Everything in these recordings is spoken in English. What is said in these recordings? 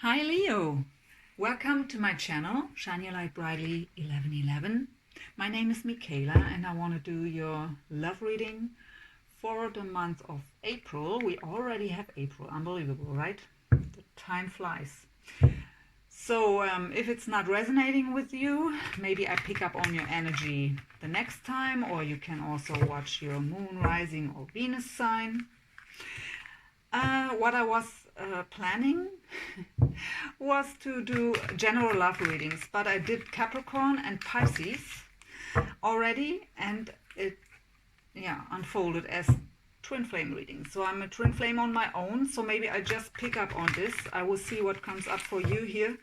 Hi Leo, welcome to my channel, Shine Your Light Brightly 1111. My name is Michaela and I want to do your love reading for the month of April. We already have April, unbelievable, right? The time flies. So if it's not resonating with you, maybe I pick up on your energy the next time, or you can also watch your moon, rising or Venus sign. What I was planning was to do general love readings, but I did Capricorn and Pisces already, and it unfolded as twin flame readings. So I'm a twin flame on my own, so maybe I just pick up on this. I will see what comes up for you here,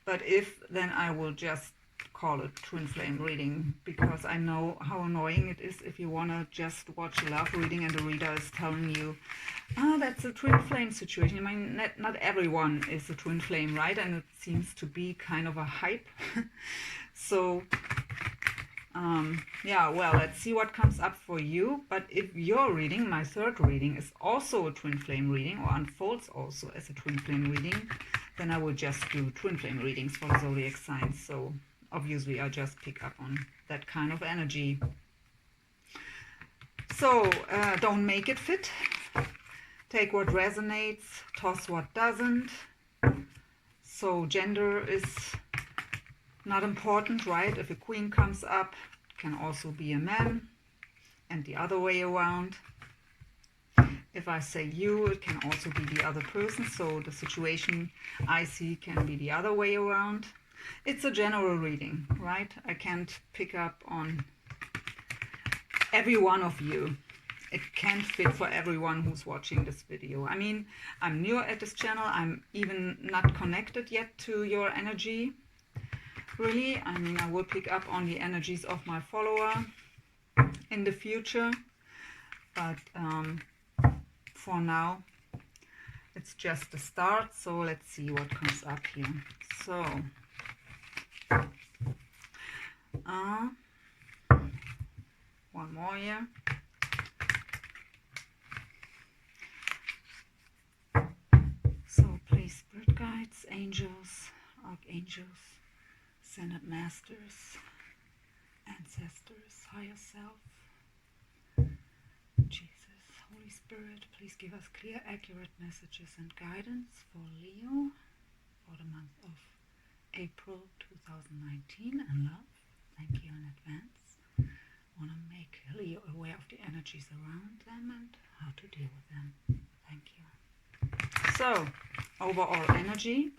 but if, then I will just call it twin flame reading, because I know how annoying it is if you want to just watch a love reading and the reader is telling you, that's a twin flame situation. I mean, not everyone is a twin flame, right? And it seems to be kind of a hype. So yeah, well, let's see what comes up for you. But if your reading, my third reading, is also a twin flame reading, or unfolds also as a twin flame reading, then I will just do twin flame readings for the zodiac signs. So obviously I just pick up on that kind of energy. So don't make it fit. Take what resonates, toss what doesn't. So gender is not important, right? If a queen comes up, it can also be a man, and the other way around. If I say you, it can also be the other person. So the situation I see can be the other way around. It's a general reading, right? I can't pick up on every one of you. It can't fit for everyone who's watching this video. I mean, I'm new at this channel. I'm even not connected yet to your energy. Really, I mean, I will pick up on the energies of my follower in the future. But for now, it's just a start. So let's see what comes up here. So, one more here. So please, spirit guides, angels, archangels, ascended masters, ancestors, higher self, Jesus, Holy Spirit, please give us clear, accurate messages and guidance for Leo for the month of April 2019 and love. Thank you in advance. I want to make Leo aware of the energies around them and how to deal with them. Thank you. So, overall energy.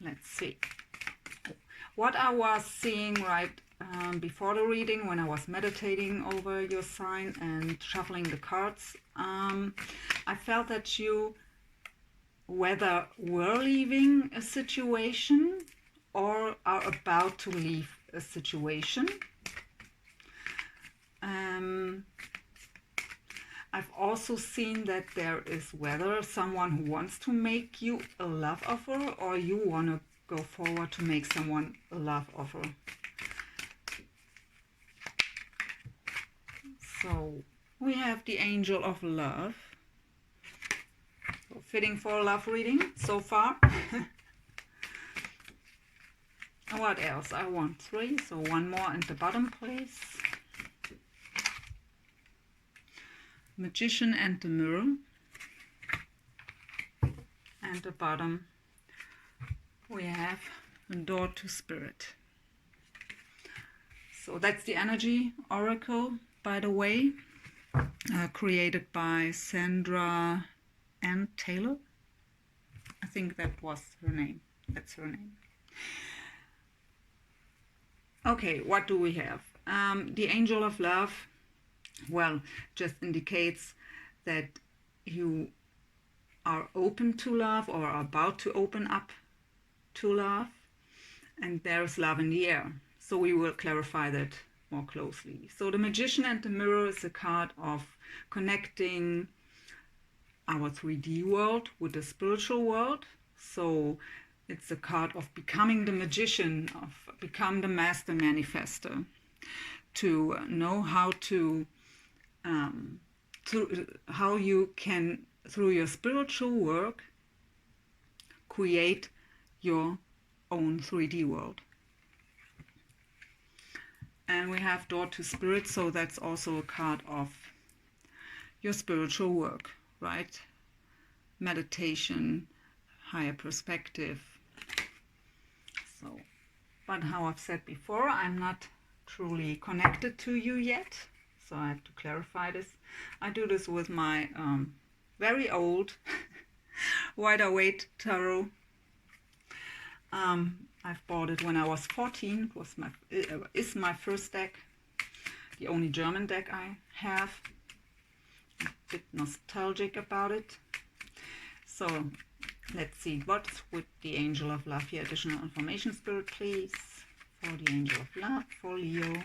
Let's see. What I was seeing right before the reading, when I was meditating over your sign and shuffling the cards, I felt that you whether were leaving a situation or are about to leave a situation. I've also seen that there is whether someone who wants to make you a love offer, or you want to go forward to make someone a love offer. So we have the Angel of Love. So fitting for a love reading so far. What else? I want 3, so one more at the bottom, please. Magician and the Mirror. And the bottom we have the Door to Spirit. So that's the energy oracle, by the way, created by Sandra Ann Taylor. I think that was her name. That's her name. Okay, what do we have? The Angel of Love, well, just indicates that you are open to love or are about to open up to love, and there's love in the air. So we will clarify that more closely. So the Magician and the Mirror is a card of connecting our 3D world with the spiritual world. So it's a card of becoming the magician, of become the master manifester, to know how to how you can through your spiritual work, create your own 3D world. And we have Door to Spirit, so that's also a card of your spiritual work, right? Meditation, higher perspective. So, but how I've said before, I'm not truly connected to you yet, so I have to clarify this. I do this with my very old Rider-Waite tarot. I've bought it when I was 14. It is my first deck, the only German deck I have. I'm a bit nostalgic about it. So let's see, what's with the Angel of Love here? Additional information, Spirit, please, for the Angel of Love, for Leo.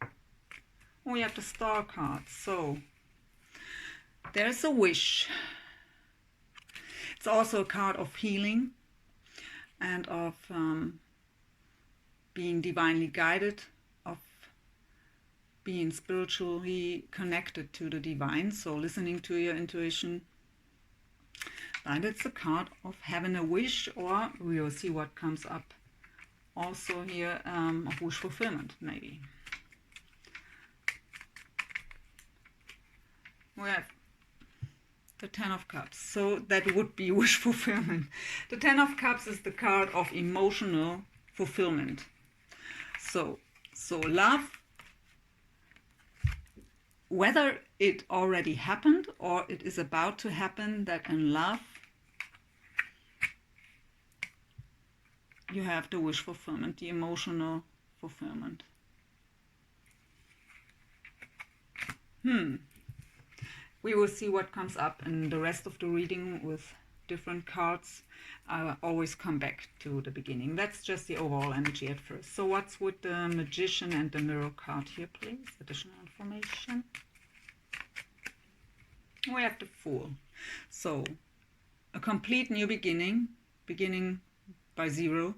Oh, we have the Star card. So there's a wish. It's also a card of healing and of being divinely guided, of being spiritually connected to the divine, so listening to your intuition. And it's a card of having a wish, or we will see what comes up also here, of wish fulfillment, maybe. We have the Ten of Cups, so that would be wish fulfillment. The Ten of Cups is the card of emotional fulfillment. So love, whether it already happened or it is about to happen, that in love you have the wish fulfillment, the emotional fulfillment. We will see what comes up in the rest of the reading with different cards. I always come back to the beginning. That's just the overall energy at first. So what's with the Magician and the Mirror card here, please? Additional information. We have the Fool. So a complete new beginning, beginning by zero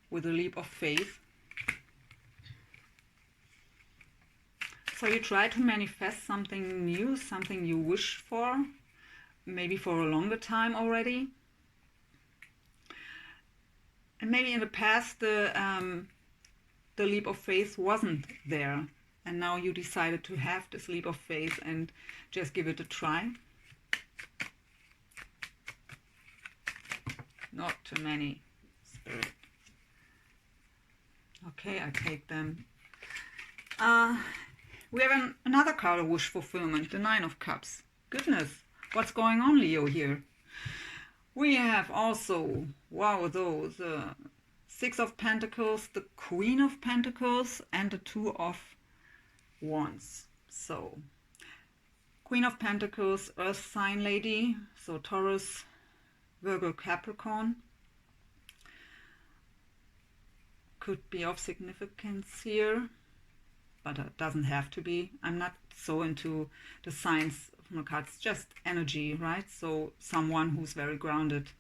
with a leap of faith. So you try to manifest something new, something you wish for, maybe for a longer time already. And maybe in the past the leap of faith wasn't there, and now you decided to have this leap of faith and just give it a try. Not too many, Spirit. Okay, I take them. We have another card of wish fulfillment, the Nine of Cups. Goodness, what's going on, Leo, here? We have also, wow, those Six of Pentacles, the Queen of Pentacles, and the Two of Wands. So, Queen of Pentacles, Earth sign lady, so Taurus, Virgo, Capricorn. Could be of significance here, but it doesn't have to be. I'm not so into the signs from the cards, just energy, right? So someone who's very grounded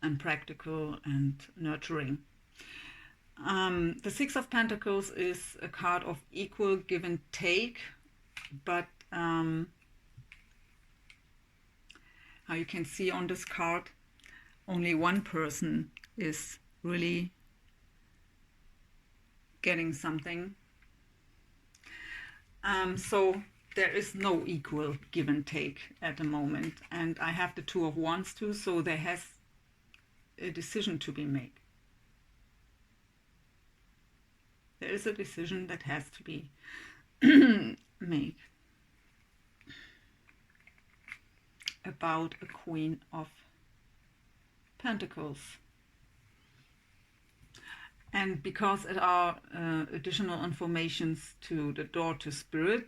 and practical and nurturing. The Six of Pentacles is a card of equal give and take, but how you can see on this card, only one person is really getting something. So there is no equal give and take at the moment, and I have the Two of Wands too, so there has a decision to be made. There is a decision that has to be made about a Queen of Pentacles. And because it are additional informations to the Door to Spirit,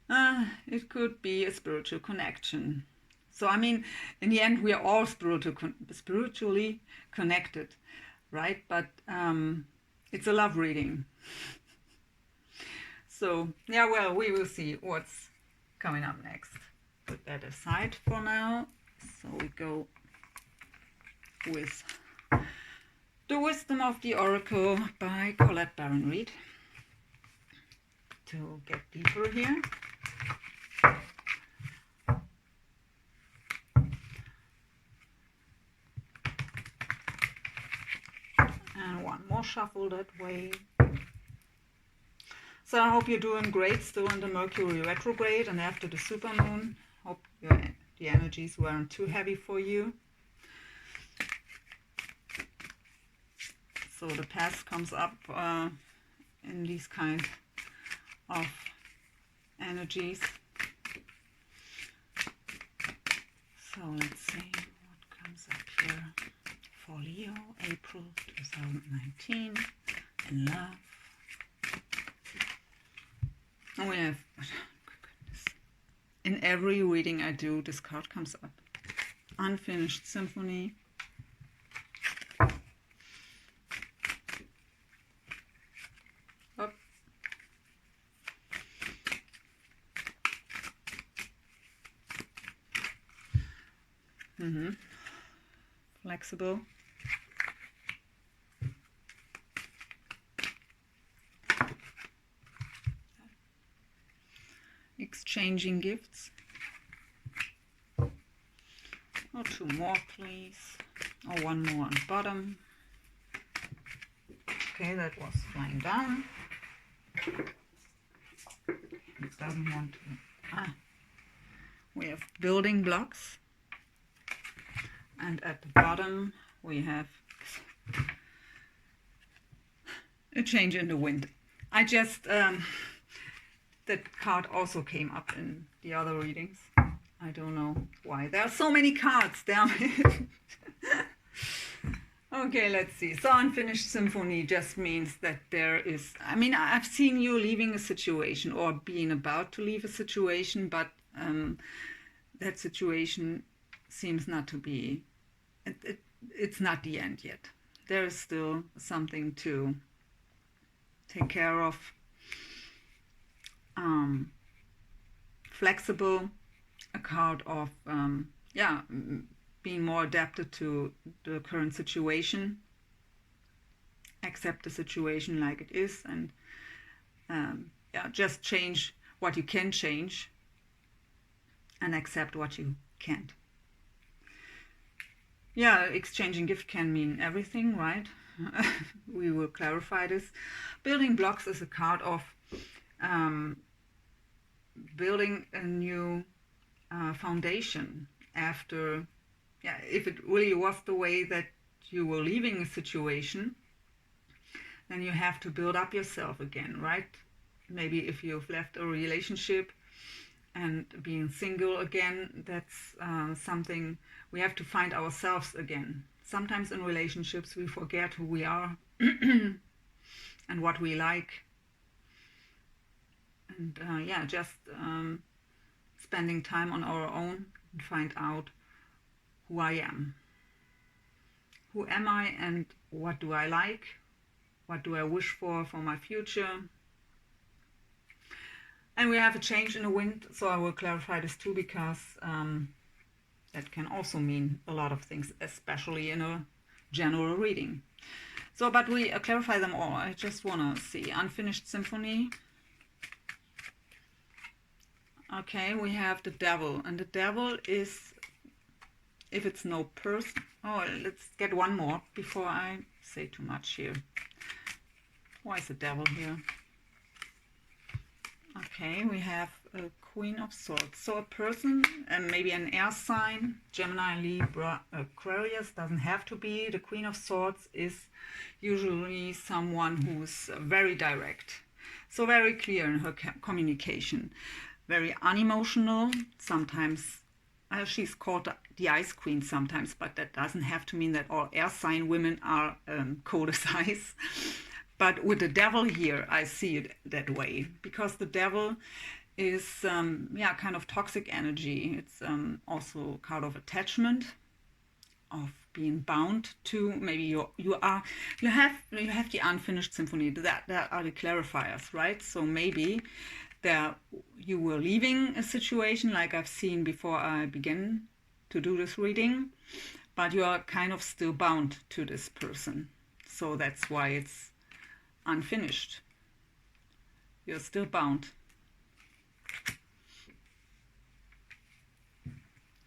it could be a spiritual connection. So, I mean, in the end, we are all spiritually connected, right? But it's a love reading. So, yeah, well, we will see what's coming up next. Put that aside for now. So we go with The Wisdom of the Oracle by Colette Baron-Reid. To get deeper here. more shuffle that way. So I hope you're doing great, still in the Mercury retrograde and after the supermoon. Hope the energies weren't too heavy for you. So the past comes up in these kind of energies. So let's see what comes up here for Leo, April 2019, in love. And we have, oh, goodness. In every reading I do, this card comes up. Unfinished symphony. Up. Flexible. Exchanging gifts. Oh, two more, please. Oh, one more on the bottom. Okay, that was flying down. It doesn't want to. We have building blocks. And at the bottom, we have a change in the wind. I just, that card also came up in the other readings. I don't know why. There are so many cards, damn it. Okay, let's see. So unfinished symphony just means that there is, I mean, I've seen you leaving a situation or being about to leave a situation, but that situation seems not to be, it's not the end yet. There is still something to take care of. Flexible, a card of being more adapted to the current situation, accept the situation like it is, and just change what you can change and accept what you can't. Yeah, exchanging gift can mean everything, right? We will clarify this. Building blocks is a card of building a new foundation after, if it really was the way that you were leaving a situation, then you have to build up yourself again, right? Maybe if you've left a relationship and being single again, that's something we have to find ourselves again. Sometimes in relationships we forget who we are and what we like. And just spending time on our own and find out who I am. Who am I and what do I like? What do I wish for my future? And we have a change in the wind, so I will clarify this too, because that can also mean a lot of things, especially in a general reading. So, but we clarify them all. I just want to see. Unfinished symphony. Okay, we have the devil. And the devil is, if it's no person... Oh, let's get one more before I say too much here. Why is the devil here? Okay, we have a Queen of Swords. So a person, and maybe an air sign, Gemini, Libra, Aquarius, doesn't have to be. The Queen of Swords is usually someone who's very direct. So very clear in her communication. Very unemotional. Sometimes she's called the Ice Queen sometimes, but that doesn't have to mean that all air sign women are cold as ice. But with the devil here, I see it that way, because the devil is kind of toxic energy. It's also kind of attachment, of being bound to. Maybe you have the unfinished symphony. That are the clarifiers, right? So maybe you were leaving a situation, like I've seen before I begin to do this reading, but you are kind of still bound to this person. So that's why it's unfinished. You're still bound.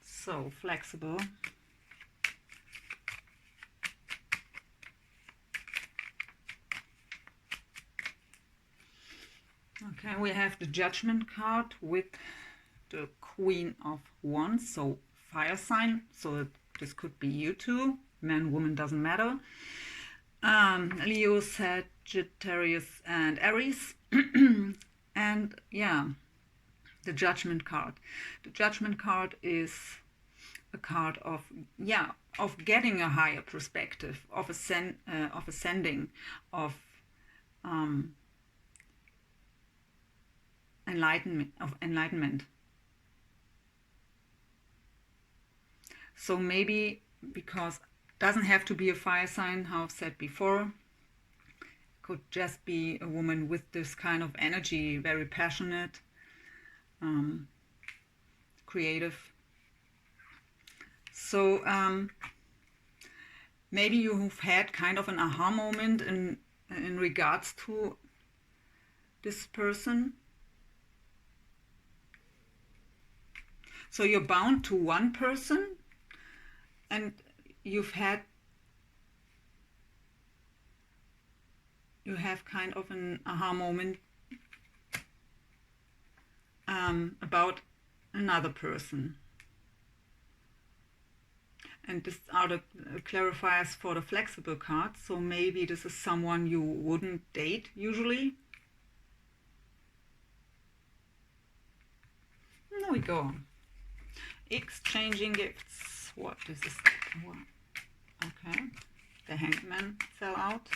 So flexible. And we have the Judgment card with the Queen of Wands, so fire sign. So this could be you too. Man, woman, doesn't matter. Leo, Sagittarius, and Aries. And yeah, the Judgment card. The Judgment card is a card of, yeah, of getting a higher perspective, of ascending, of enlightenment. So maybe, because it doesn't have to be a fire sign, how I've said before, could just be a woman with this kind of energy, very passionate, creative. So maybe you've had kind of an aha moment in regards to this person. So you're bound to one person, and you have kind of an aha moment about another person. And this are the clarifiers for the flexible card. So maybe this is someone you wouldn't date usually. There we go. Exchanging gifts. What is this? Okay. The Hangman fell out.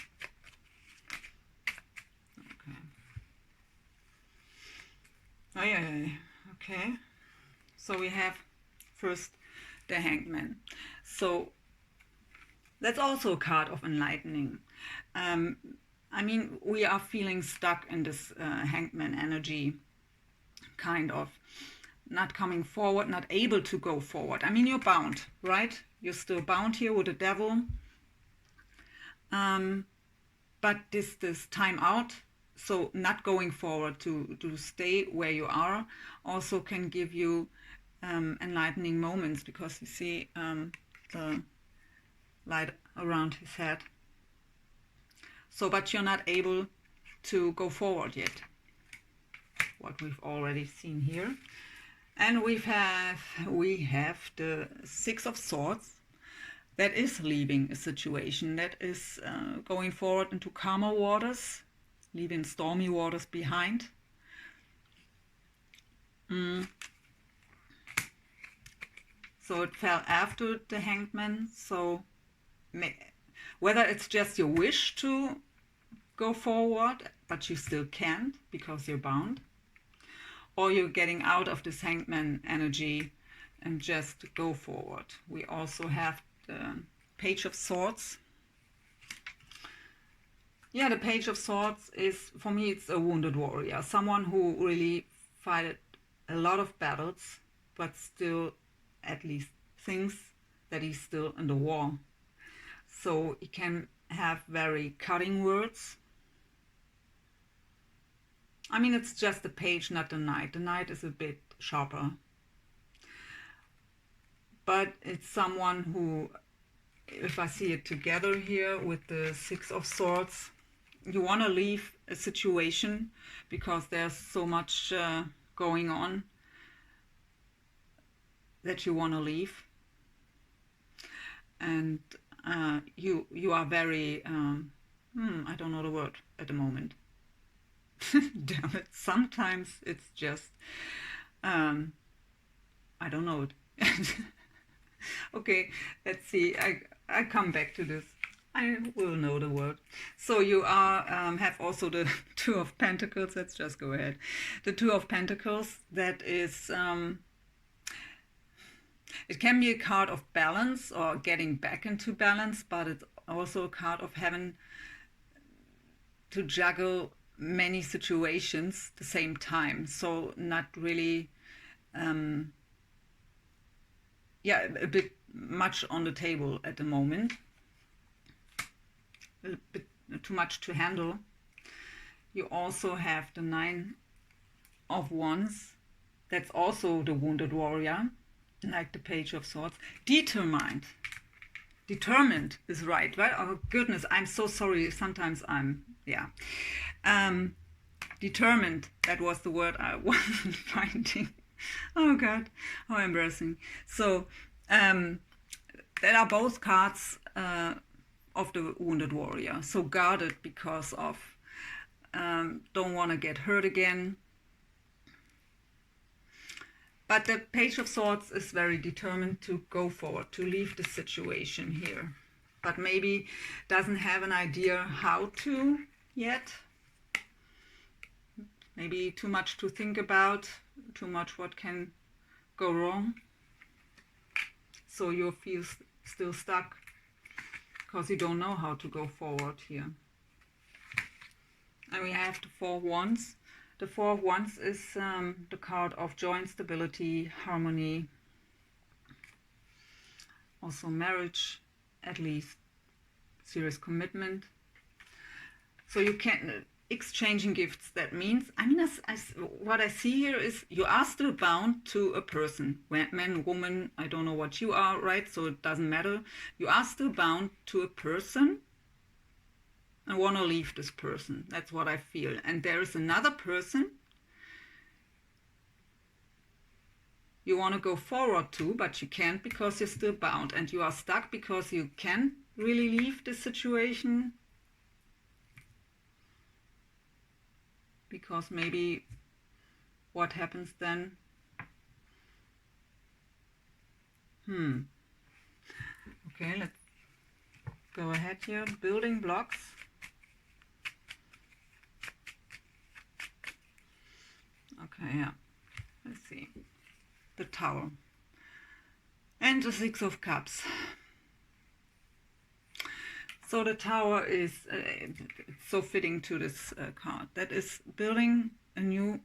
Okay. Oh yeah. Okay. So we have first the Hangman. So that's also a card of enlightening. I mean, we are feeling stuck in this Hangman energy, kind of not coming forward, not able to go forward. I mean, you're bound, right? You're still bound here with the Devil. But this time out, so not going forward, to stay where you are, also can give you enlightening moments, because you see the light around his head. So, but you're not able to go forward yet, what we've already seen here. And we have the Six of Swords, that is leaving a situation, that is going forward into calmer waters, leaving stormy waters behind. So it fell after the Hangman. So whether it's just your wish to go forward, but you still can't because you're bound, or you're getting out of this Hangman energy and just go forward. We also have the Page of Swords. Yeah, the Page of Swords is, for me, it's a wounded warrior, someone who really fought a lot of battles, but still at least thinks that he's still in the war. So he can have very cutting words. I mean, it's just the page, not the knight. The knight is a bit sharper. But it's someone who, if I see it together here with the Six of Swords, you want to leave a situation because there's so much going on that you want to leave. And you are very, I don't know the word at the moment. Damn it, sometimes it's just, I don't know it. Okay, let's see, I come back to this. I will know the word. So you are have also the Two of Pentacles. Let's just go ahead. The Two of Pentacles, that is, it can be a card of balance or getting back into balance, but it's also a card of having to juggle many situations at the same time. So not really, yeah, a bit much on the table at the moment. A bit too much to handle. You also have the Nine of Wands. That's also the wounded warrior, like the Page of Swords. Determined is right? Oh goodness, I'm so sorry. Sometimes I'm, yeah. determined, that was the word I wasn't finding. Oh God, how embarrassing. So that are both cards of the wounded warrior. So guarded because of don't want to get hurt again. But the Page of Swords is very determined to go forward, to leave the situation here. But maybe doesn't have an idea how to yet. Maybe too much to think about, too much what can go wrong. So you feel still stuck because you don't know how to go forward here. And we have the Four of Wands. The Four of Wands is the card of joy and stability, harmony, also marriage, at least serious commitment. So you can exchanging gifts. That means, I mean, what I see here is you are still bound to a person, man, woman, I don't know what you are, right? So it doesn't matter. You are still bound to a person and want to leave this person. That's what I feel. And there is another person you want to go forward to, but you can't because you're still bound, and you are stuck because you can't really leave this situation. Because maybe what happens then? Okay, let's go ahead here. Building blocks. Okay, yeah. Let's see. The Tower. And the Six of Cups. So the Tower is so fitting to this card. That is building a new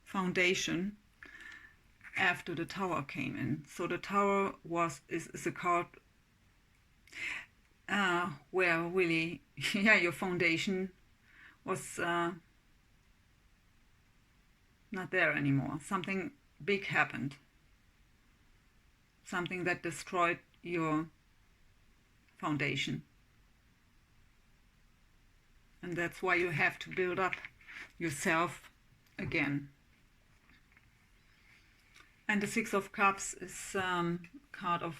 foundation after the Tower came in. So the Tower is a card where really, yeah, your foundation was not there anymore. Something big happened. Something that destroyed your foundation. And that's why you have to build up yourself again. And the Six of Cups is card of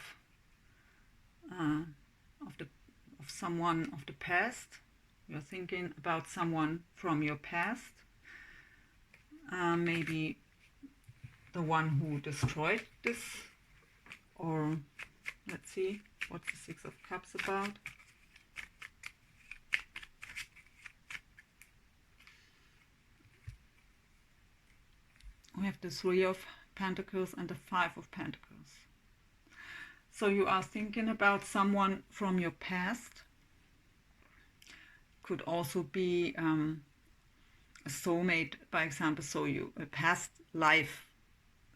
someone of the past. You're thinking about someone from your past. Maybe the one who destroyed this, or let's see, what's the Six of Cups about? We have the Three of Pentacles and the Five of Pentacles. So you are thinking about someone from your past. Could also be a soulmate, by example, so a past life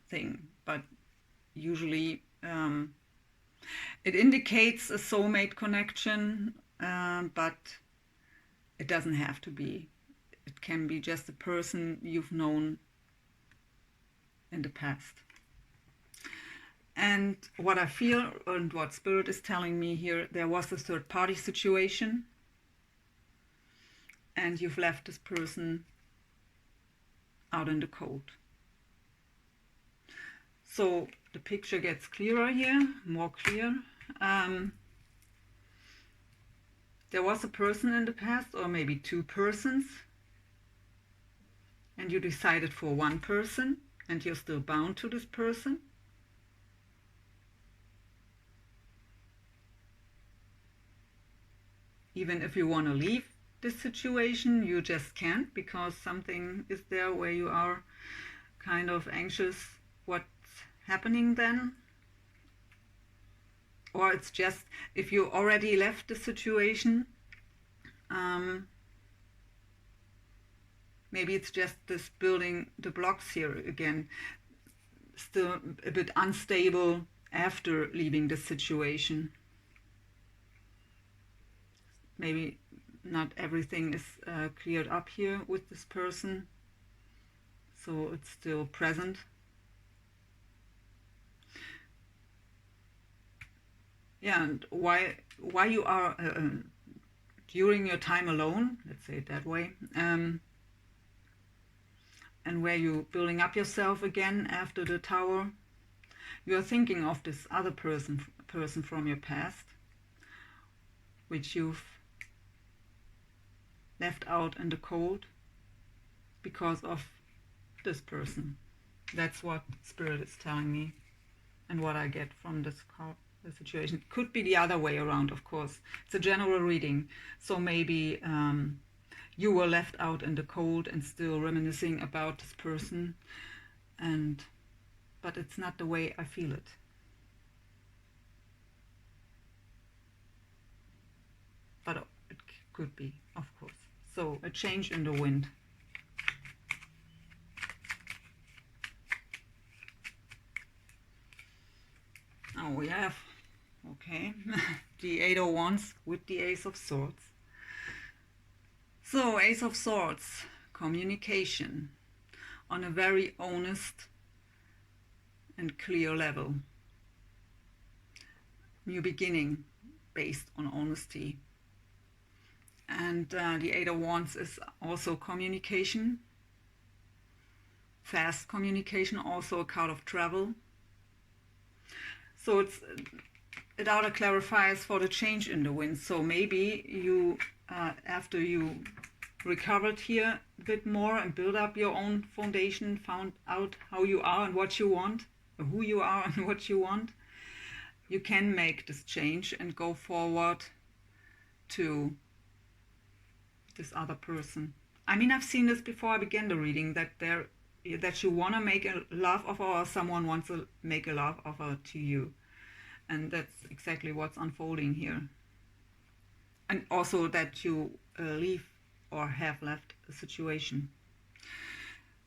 thing, but usually it indicates a soulmate connection, but it doesn't have to be. It can be just a person you've known in the past. And what I feel and what Spirit is telling me here, there was a third party situation and you've left this person out in the cold. So the picture gets clearer here, more clear. There was a person in the past, or maybe two persons, and you decided for one person and you're still bound to this person. Even if you want to leave this situation, you just can't, because something is there where you are kind of anxious what's happening then. Or it's just, if you already left the situation, maybe it's just this building the blocks here again, still a bit unstable after leaving the situation. Maybe not everything is cleared up here with this person, so it's still present. Yeah, and why you are during your time alone, let's say it that way, and where you're building up yourself again after the Tower, you're thinking of this other person from your past, which you've left out in the cold because of this person. That's what Spirit is telling me and what I get from this card, the situation. It could be the other way around, of course. It's a general reading, so maybe you were left out in the cold and still reminiscing about this person, but it's not the way I feel it. But it could be, of course. So a change in the wind. Oh, we have, okay, the Eight of Wands with the Ace of Swords. So, Ace of Swords, communication on a very honest and clear level. New beginning based on honesty. And the Eight of Wands is also communication, fast communication, also a card of travel. So it ought to clarifies for the change in the wind. So maybe you, after you recovered here a bit more and build up your own foundation, found out how you are and what you want, or who you are and what you want, you can make this change and go forward to this other person. I mean, I've seen this before I began the reading, that you want to make a love offer, or someone wants to make a love offer to you. And that's exactly what's unfolding here. And also that you leave or have left a situation.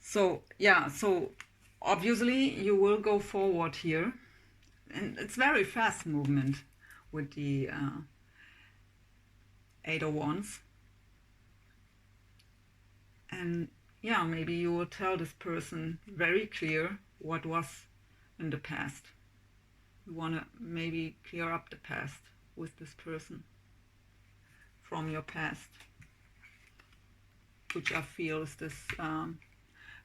So, yeah, so obviously you will go forward here. And it's very fast movement with the Eight of Wands. And yeah, maybe you will tell this person very clear what was in the past. You want to maybe clear up the past with this person from your past, which I feel is this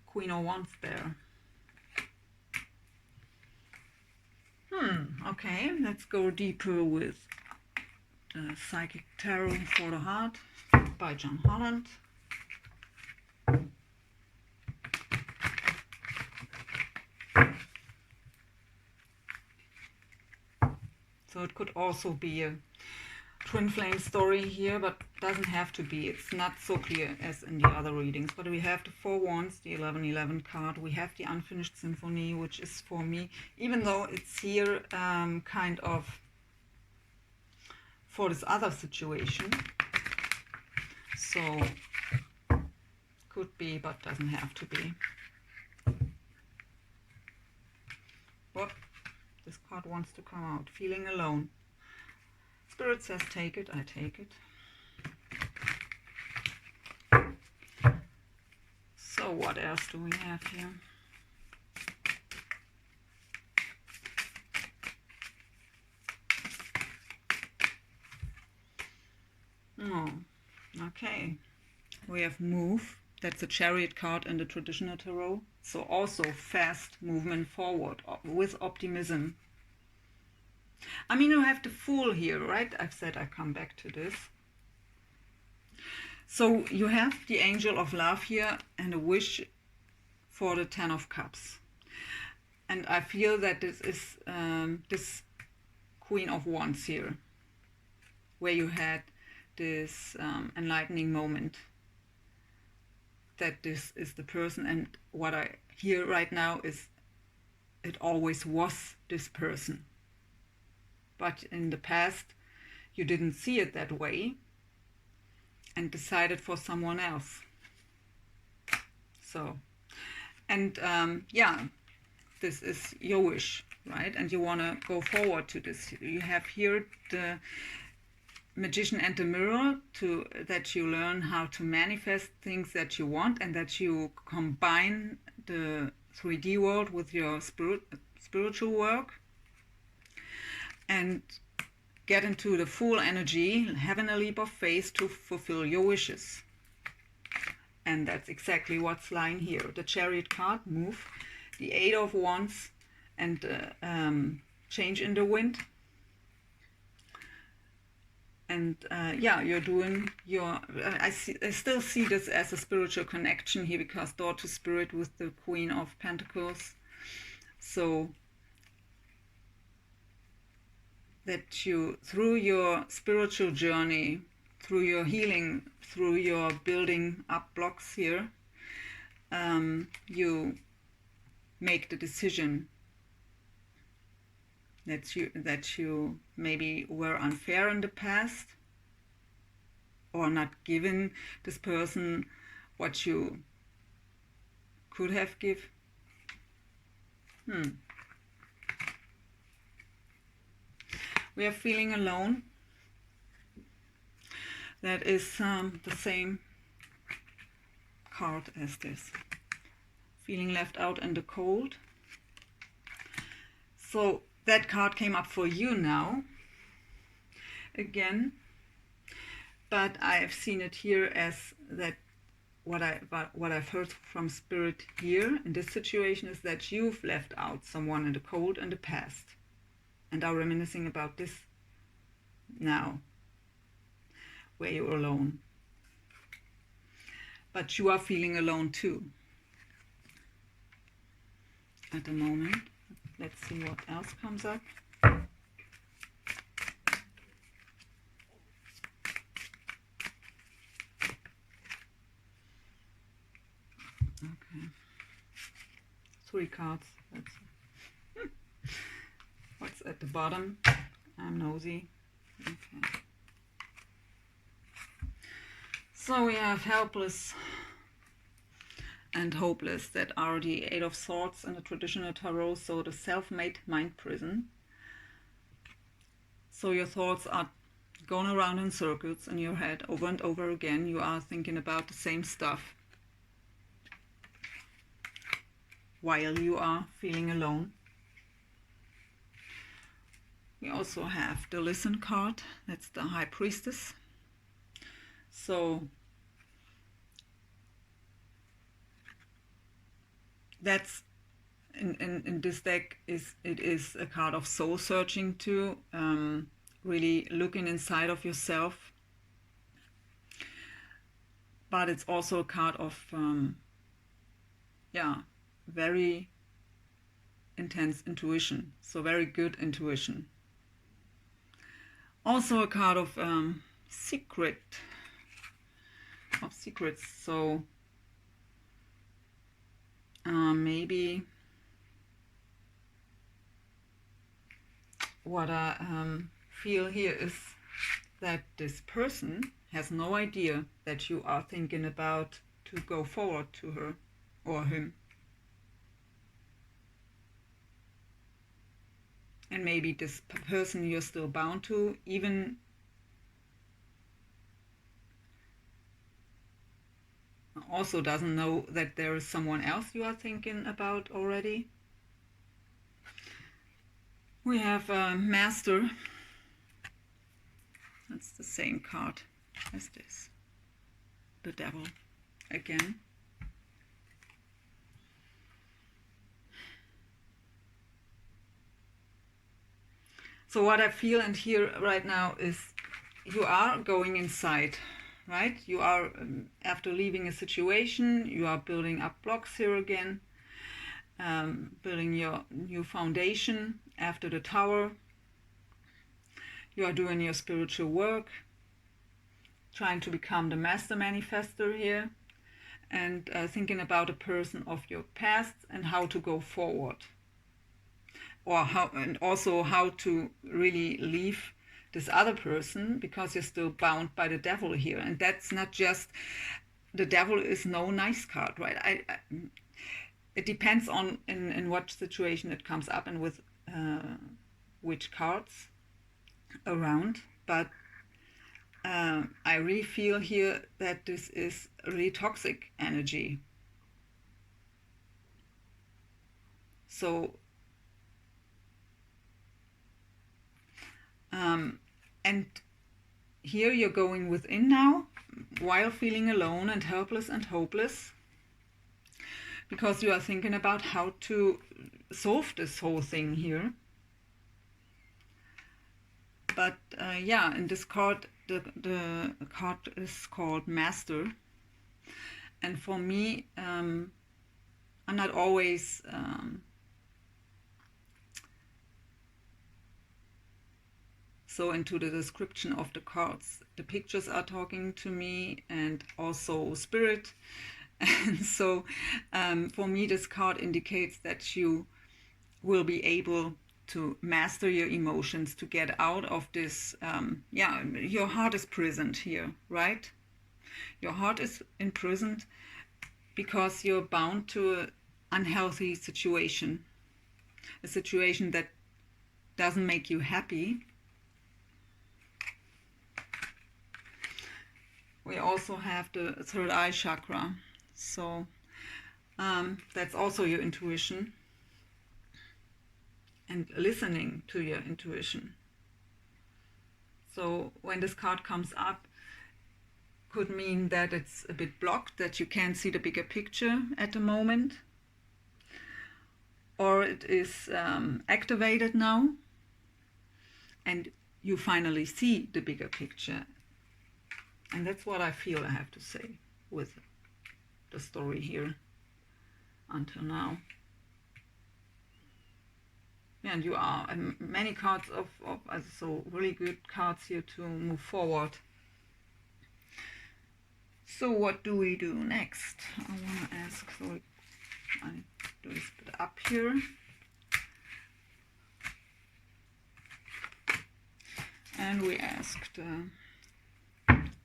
Queen of Wands there. Okay, let's go deeper with the Psychic Tarot for the Heart by John Holland. So it could also be a twin flame story here, but doesn't have to be. It's not so clear as in the other readings. But we have the Four Wands, the 11-11 card. We have the Unfinished Symphony, which is for me, even though it's here kind of for this other situation. So could be, but doesn't have to be. Whoop. This card wants to come out. Feeling alone. Spirit says take it, I take it. So what else do we have here? Oh, okay. We have move. That's a Chariot card in the traditional tarot. So also fast movement forward with optimism. I mean, you have the Fool here, right? I've said I come back to this. So you have the Angel of Love here and a wish for the Ten of Cups. And I feel that this is this Queen of Wands here, where you had this enlightening moment. That this is the person, and what I hear right now is it always was this person. But in the past, you didn't see it that way and decided for someone else. So, and yeah, this is your wish, right? And you want to go forward to this. You have here the Magician and the Mirror, that you learn how to manifest things that you want, and that you combine the 3D world with your spiritual work and get into the full energy, having a leap of faith to fulfill your wishes. And that's exactly what's lying here. The Chariot card, move. The 8 of Wands and change in the wind. And yeah, you're doing your, I still see this as a spiritual connection here, because door to spirit with the Queen of Pentacles. So that you, through your spiritual journey, through your healing, through your building up blocks here, you make the decision that you maybe were unfair in the past, or not given this person what you could have give. We are feeling alone. That is the same card as this. Feeling left out in the cold. So that card came up for you now, again, but I have seen it here as that what I've heard from Spirit here in this situation is that you've left out someone in the cold in the past and are reminiscing about this now, where you're alone. But you are feeling alone too at the moment. Let's see what else comes up. Okay. 3 cards. That's what's at the bottom. I'm nosy. Okay. So we have helpless and hopeless, that are the 8 of Swords in the traditional tarot, so the self-made mind prison. So your thoughts are going around in circles in your head over and over again. You are thinking about the same stuff while you are feeling alone. We also have the Listen card, that's the High Priestess. So that's in this deck, it is a card of soul searching too, really looking inside of yourself. But it's also a card of yeah, very intense intuition, so very good intuition. Also a card of secrets. So maybe what I feel here is that this person has no idea that you are thinking about to go forward to her or him. And maybe this person you're still bound to even also doesn't know that there is someone else you are thinking about already. We have a Master. That's the same card as this. The Devil again. So what I feel and hear right now is you are going inside, right? You are, after leaving a situation, you are building up blocks here again, building your new foundation after the Tower. You are doing your spiritual work, trying to become the master manifestor here, and thinking about a person of your past and how to go forward. Or how, and also how to really leave this other person, because you're still bound by the Devil here. And that's not just, the Devil is no nice card, right? It depends on in what situation it comes up and with which cards around. But I really feel here that this is really toxic energy. So and here you're going within now, while feeling alone and helpless and hopeless, because you are thinking about how to solve this whole thing here. But yeah, in this card, the card is called Master. And for me, I'm not always so into the description of the cards. The pictures are talking to me, and also spirit. And so for me, this card indicates that you will be able to master your emotions, to get out of this, yeah, your heart is prisoned here, right? Your heart is imprisoned because you're bound to an unhealthy situation, a situation that doesn't make you happy. We also have the third eye chakra, so that's also your intuition and listening to your intuition. So when this card comes up, could mean that it's a bit blocked, that you can't see the bigger picture at the moment, or it is activated now and you finally see the bigger picture. And that's what I feel I have to say with the story here until now. And you are many cards of so really good cards here to move forward. So what do we do next? I want to ask, so I do this bit up here. And we asked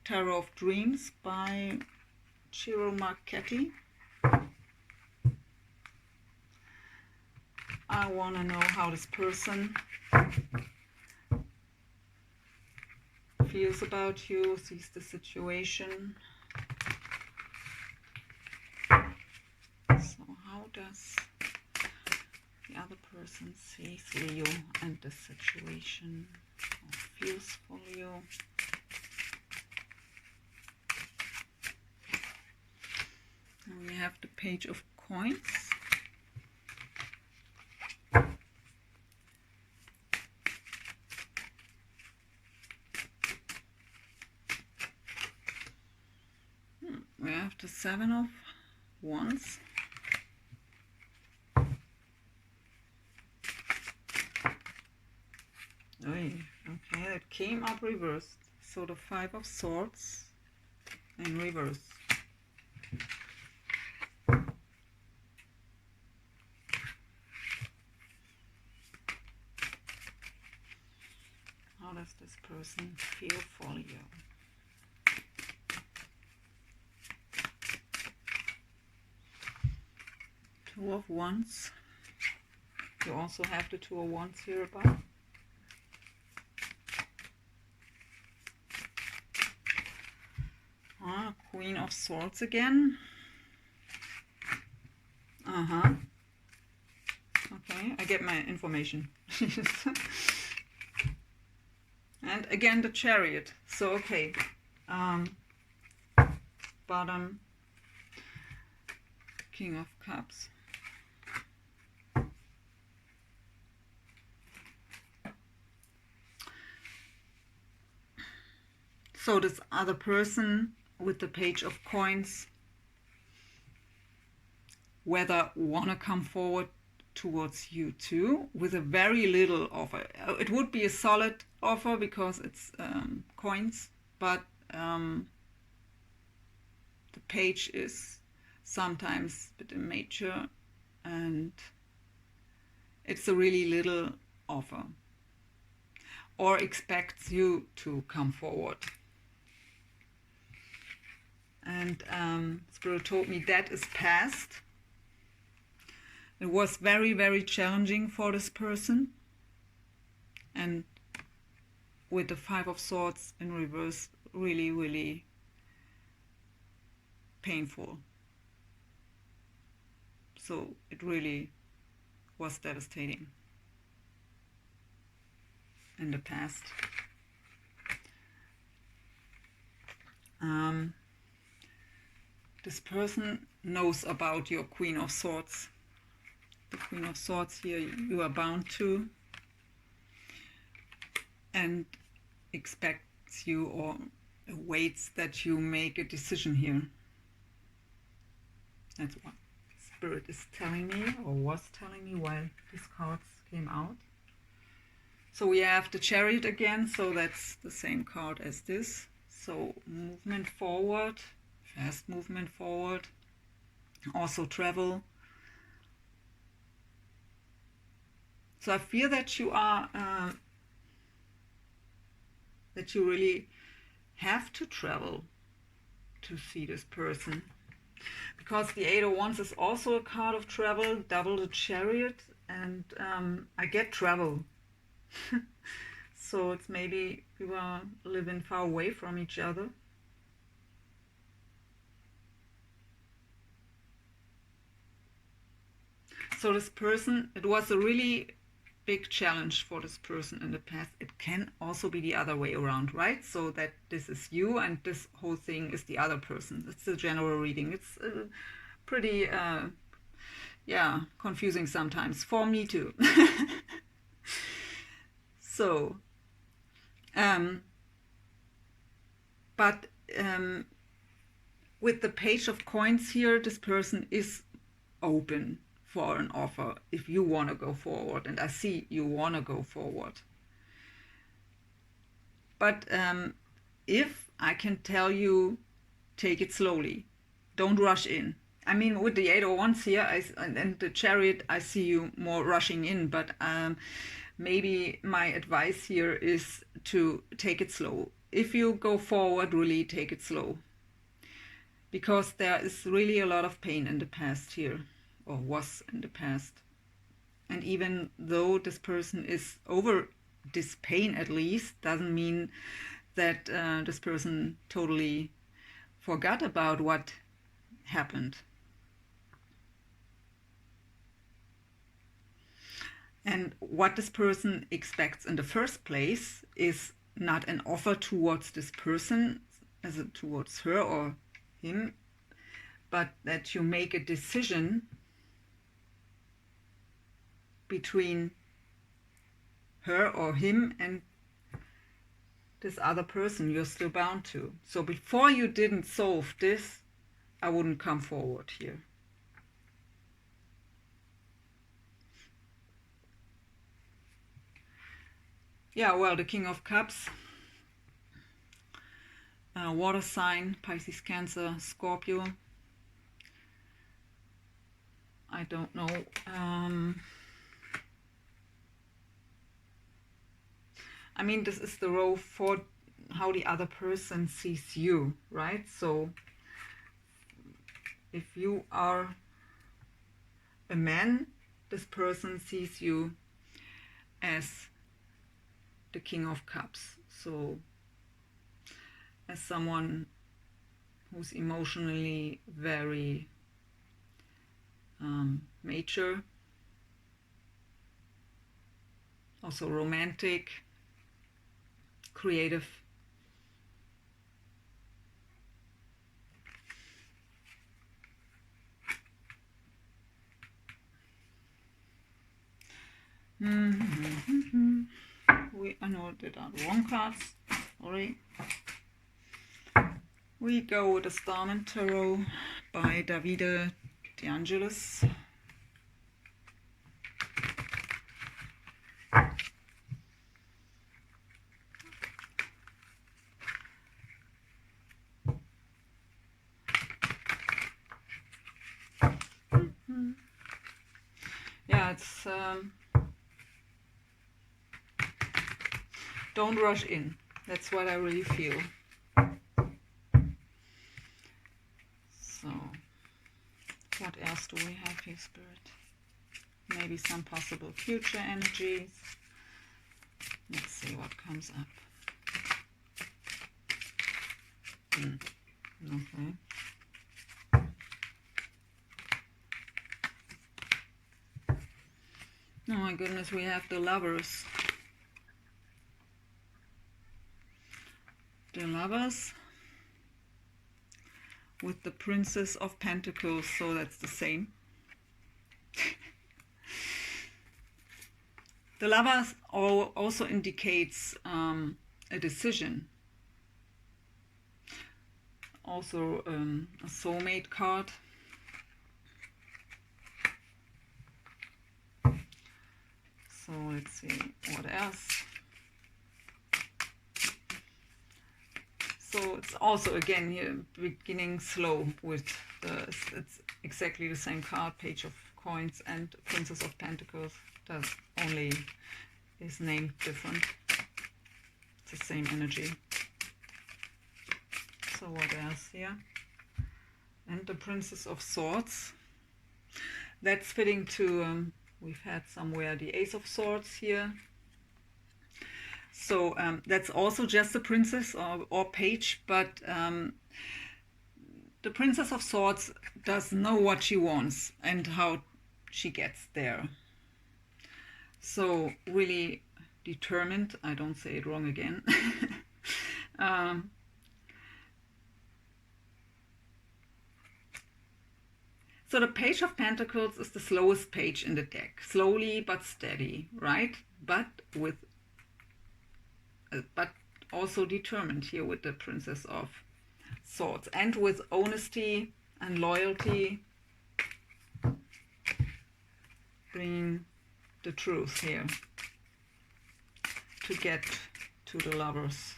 Tarot of Dreams by Chiro Marchetti. I want to know how this person feels about you, sees the situation. So how does the other person see you and the situation, or feels for you? And we have the Page of Coins. We have the Seven of Wands. Okay, that came up reversed. So the Five of Swords in reverse. How does this person feel for you? Two of Wands. You also have the Two of Wands here above. Queen of Swords again. Okay, I get my information. And again the Chariot. So okay, bottom, King of Cups. So this other person with the Page of Coins, whether wanna come forward towards you too with a very little offer. It would be a solid offer because it's coins, but the page is sometimes a bit immature and it's a really little offer, or expects you to come forward. And Spirit told me that is past. It was very, very challenging for this person. And with the Five of Swords in reverse, really, really painful. So it really was devastating in the past. This person knows about your Queen of Swords. The Queen of Swords here you are bound to, and expects you or waits that you make a decision here. That's what Spirit is telling me, or was telling me while these cards came out. So we have the Chariot again, so that's the same card as this. So movement forward, fast movement forward, also travel. So I feel that you are, that you really have to travel to see this person. Because the Eight of Wands is also a card of travel, double the Chariot, and I get travel. So it's maybe you are living far away from each other. So this person, it was a really big challenge for this person in the past. It can also be the other way around, right? So that this is you and this whole thing is the other person. It's a general reading. It's pretty, yeah, confusing sometimes. For me too. So, but with the Page of Coins here, this person is open for an offer if you want to go forward, and I see you want to go forward. But if I can tell you, take it slowly, don't rush in. I mean, with the Eight of Wands here and the Chariot, I see you more rushing in, but maybe my advice here is to take it slow. If you go forward, really take it slow. Because there is really a lot of pain in the past here, or was in the past. And even though this person is over this pain at least, doesn't mean that this person totally forgot about what happened. And what this person expects in the first place is not an offer towards this person, as towards her or him, but that you make a decision between her or him and this other person you're still bound to. So before you didn't solve this, I wouldn't come forward here. Yeah, well, the King of Cups, water sign, Pisces, Cancer, Scorpio. I don't know. I mean, this is the row for how the other person sees you, right? So if you are a man, this person sees you as the King of Cups. So as someone who's emotionally very mature, also romantic, creative. I know that are the wrong cards. Sorry. We go with the Starman Tarot by Davide De Angelis. Yeah, it's don't rush in. That's what I really feel. So, what else do we have here, Spirit? Maybe some possible future energies. Let's see what comes up. Okay. Oh my goodness, we have the Lovers. The Lovers. with the Princess of Pentacles, so that's the same. The Lovers also indicates a decision. Also a soulmate card. So let's see what else. So it's also again here beginning slow with it's exactly the same card, Page of Coins and Princess of Pentacles. Does only is named different. It's the same energy. So what else here? And the Princess of Swords. That's fitting to, we've had somewhere the Ace of Swords here. So that's also just the Princess or Page, but the Princess of Swords does know what she wants and how she gets there. So really determined, I don't say it wrong again. So the Page of Pentacles is the slowest page in the deck. Slowly but steady, right? But with, but also determined here with the Princess of Swords. And with honesty and loyalty, bringing the truth here to get to the Lovers.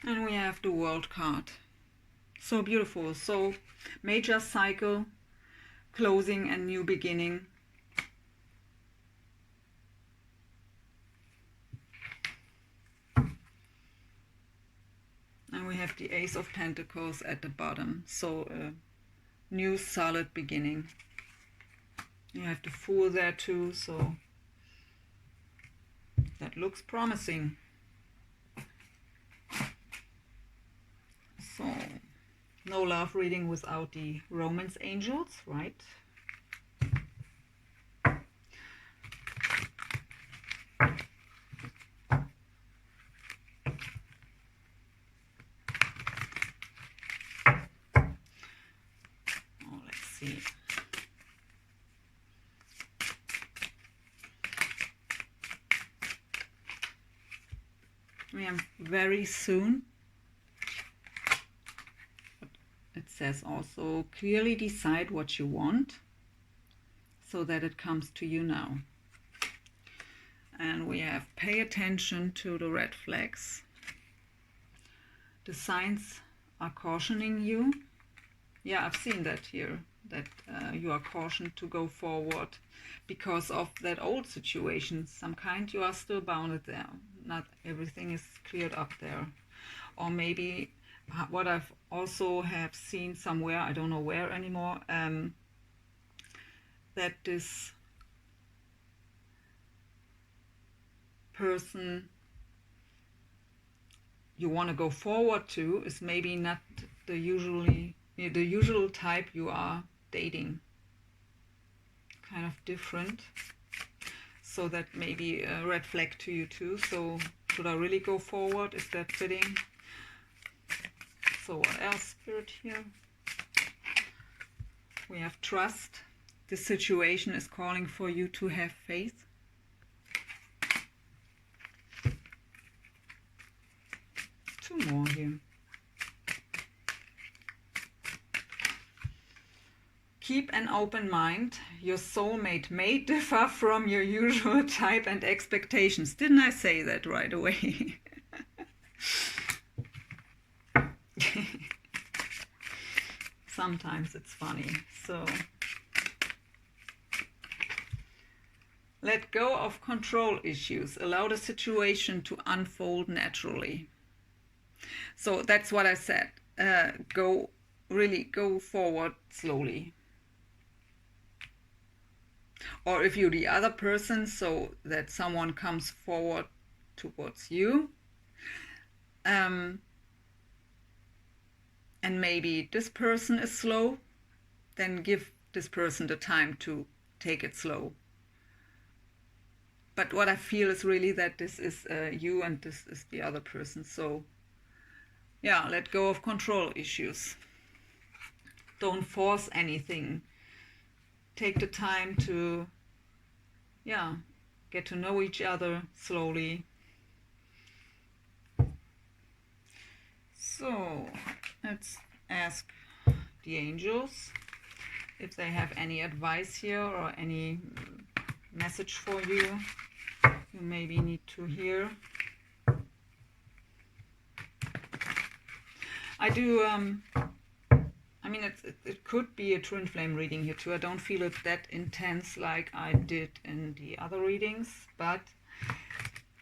And we have the World card. So beautiful. So major cycle, closing and new beginning. And we have the Ace of Pentacles at the bottom. So a new solid beginning. You have the Fool there too, so that looks promising. So no love reading without the Romance Angels, right? Oh, let's see. We am very soon. It says also, clearly decide what you want so that it comes to you now. And we have pay attention to the red flags. The signs are cautioning you. Yeah, I've seen that here, that you are cautioned to go forward because of that old situation. Some kind you are still bounded there. Not everything is cleared up there. Or maybe what I've also have seen somewhere, I don't know where anymore, that this person you want to go forward to is maybe not the usual type you are dating. Kind of different. So that may be a red flag to you too. So should I really go forward? Is that fitting? So what else, Spirit, here? We have trust. This situation is calling for you to have faith. Two more here. Keep an open mind. Your soulmate may differ from your usual type and expectations. Didn't I say that right away? Sometimes it's funny. So let go of control issues. Allow the situation to unfold naturally. So that's what I said. Really go forward slowly. Or if you're the other person, so that someone comes forward towards you. And maybe this person is slow, then give this person the time to take it slow. But what I feel is really that this is you and this is the other person. So yeah, let go of control issues. Don't force anything. Take the time to, yeah, get to know each other slowly. So let's ask the angels if they have any advice here or any message for you you maybe need to hear. I do, I mean, it could be a twin flame reading here too. I don't feel it that intense like I did in the other readings, but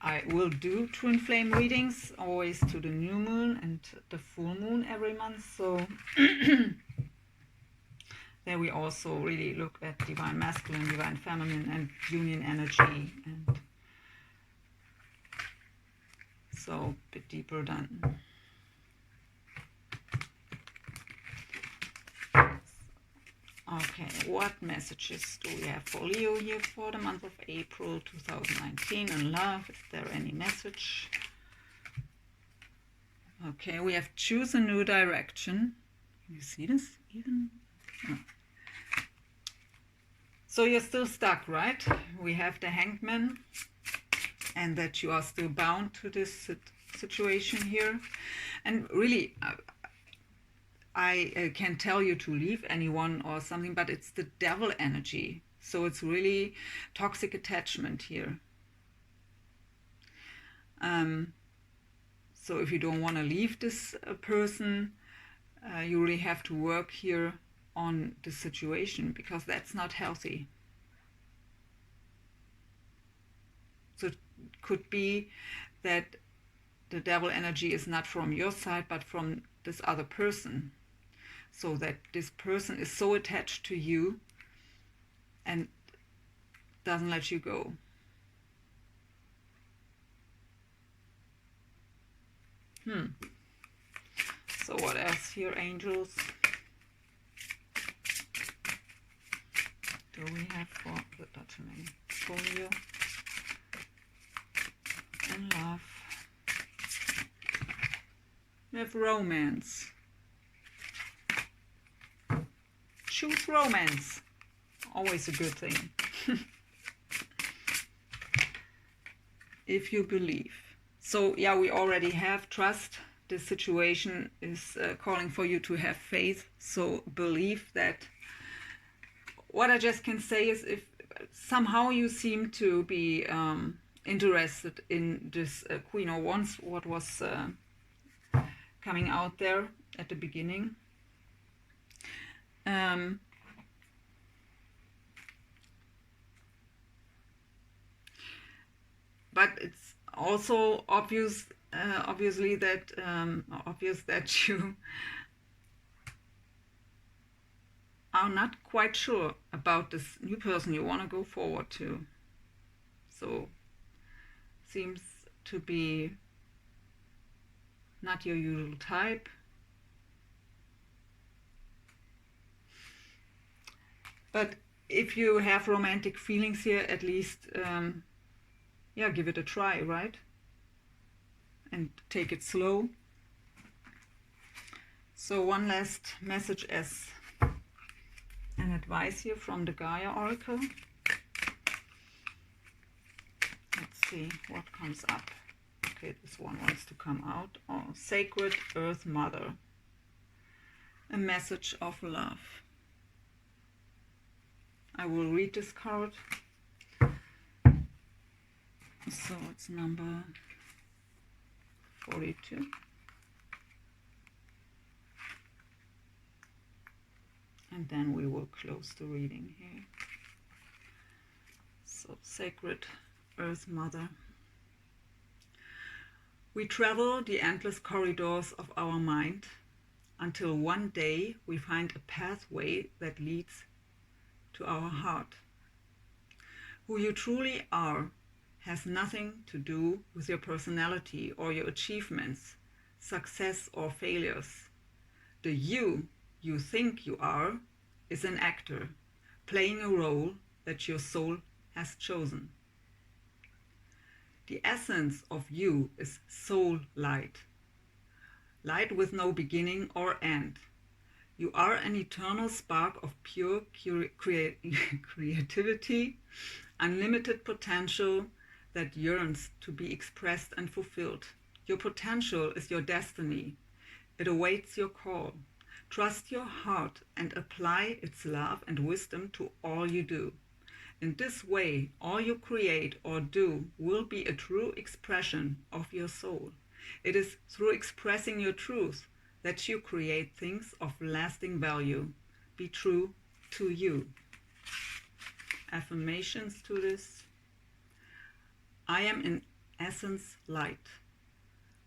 I will do twin flame readings always to the new moon and the full moon every month. So there we also really look at divine masculine, divine feminine, and union energy, and so a bit deeper than. Okay, what messages do we have for Leo here for the month of April 2019 in love? Is there any message? Okay, we have choose a new direction. Can you see this even? Oh. So you're still stuck, right? We have the Hangman, and that you are still bound to this situation here. And really, I can tell you to leave anyone or something, but it's the devil energy. So it's really toxic attachment here. So if you don't want to leave this person, you really have to work here on the situation, because that's not healthy. So it could be that the devil energy is not from your side, but from this other person. So that this person is so attached to you and doesn't let you go. So what else here, angels? Do we have for the Dutchman folio in love? We have romance. Choose romance. Always a good thing. If you believe. So yeah, we already have trust. This situation is calling for you to have faith. So believe that. What I just can say is, if somehow you seem to be interested in this Queen of Wands, what was coming out there at the beginning. But it's also obvious, obviously that obvious that you are not quite sure about this new person you want to go forward to. So seems to be not your usual type. But if you have romantic feelings here, at least yeah, give it a try, right? And take it slow. So one last message as an advice here from the Gaia Oracle. Let's see what comes up. Okay, this one wants to come out. Oh, Sacred Earth Mother. A message of love. I will read this card. So it's number 42. And then we will close the reading here. So, Sacred Earth Mother. We travel the endless corridors of our mind until one day we find a pathway that leads to our heart. Who you truly are has nothing to do with your personality or your achievements, success or failures. The you think you are is an actor playing a role that your soul has chosen. The essence of you is soul light. light with no beginning or end. You are an eternal spark of pure creativity, unlimited potential that yearns to be expressed and fulfilled. Your potential is your destiny. It awaits your call. Trust your heart and apply its love and wisdom to all you do. In this way, all you create or do will be a true expression of your soul. It is through expressing your truth that you create things of lasting value. Be true to you. Affirmations to this. I am in essence light.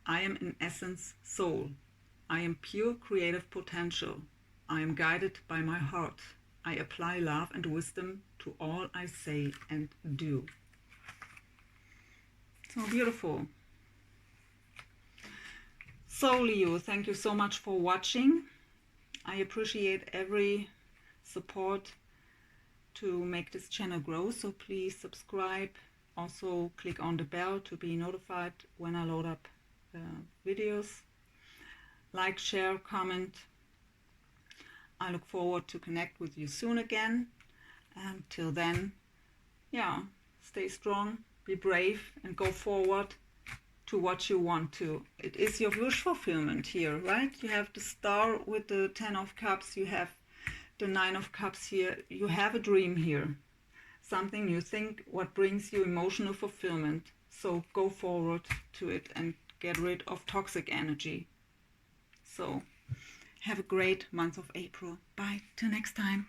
I am in essence soul. I am pure creative potential. I am guided by my heart. I apply love and wisdom to all I say and do. So beautiful. So Leo, thank you so much for watching. I appreciate every support to make this channel grow, so please subscribe. Also click on the bell to be notified when I load up videos. Like, share, comment. I look forward to connect with you soon again. Till then, yeah, stay strong, be brave, and go forward to what you want to. It is your wish fulfillment here, right? You have the star with the 10 of cups, you have the 9 of cups here. You have a dream here, something you think what brings you emotional fulfillment. So go forward to it and get rid of toxic energy. So have a great month of April. Bye, till next time.